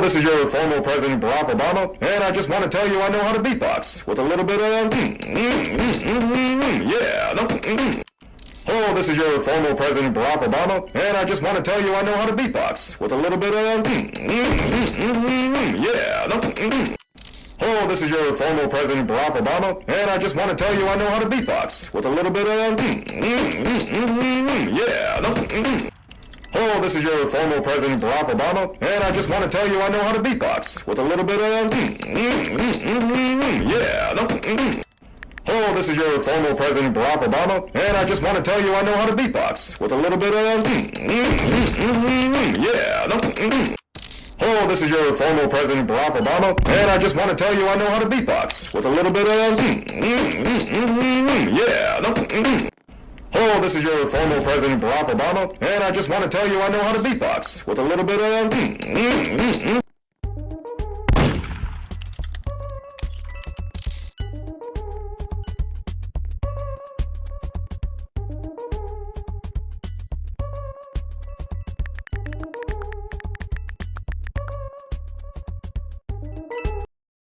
Hello, this is your former President Barack Obama, and I just want to tell you I know how to beatbox with a little bit of yeah. Hello, this is your former President Barack Obama, and I just want to tell you I know how to beatbox with a little bit of yeah. Hello, this is your former President Barack Obama, and I just want to tell you I know how to beatbox with a little bit of yeah. Hello, this is your former President Barack Obama, and I just want to tell you I know how to beatbox with a little bit of yeah. Hello, this is your former President Barack Obama, and I just want to tell you I know how to beatbox with a little bit of yeah. Hello, this is your former President Barack Obama, and I just want to tell you I know how to beatbox with a little bit of yeah. Hello, this is your former President Barack Obama, and I just want to tell you I know how to beatbox with a little bit of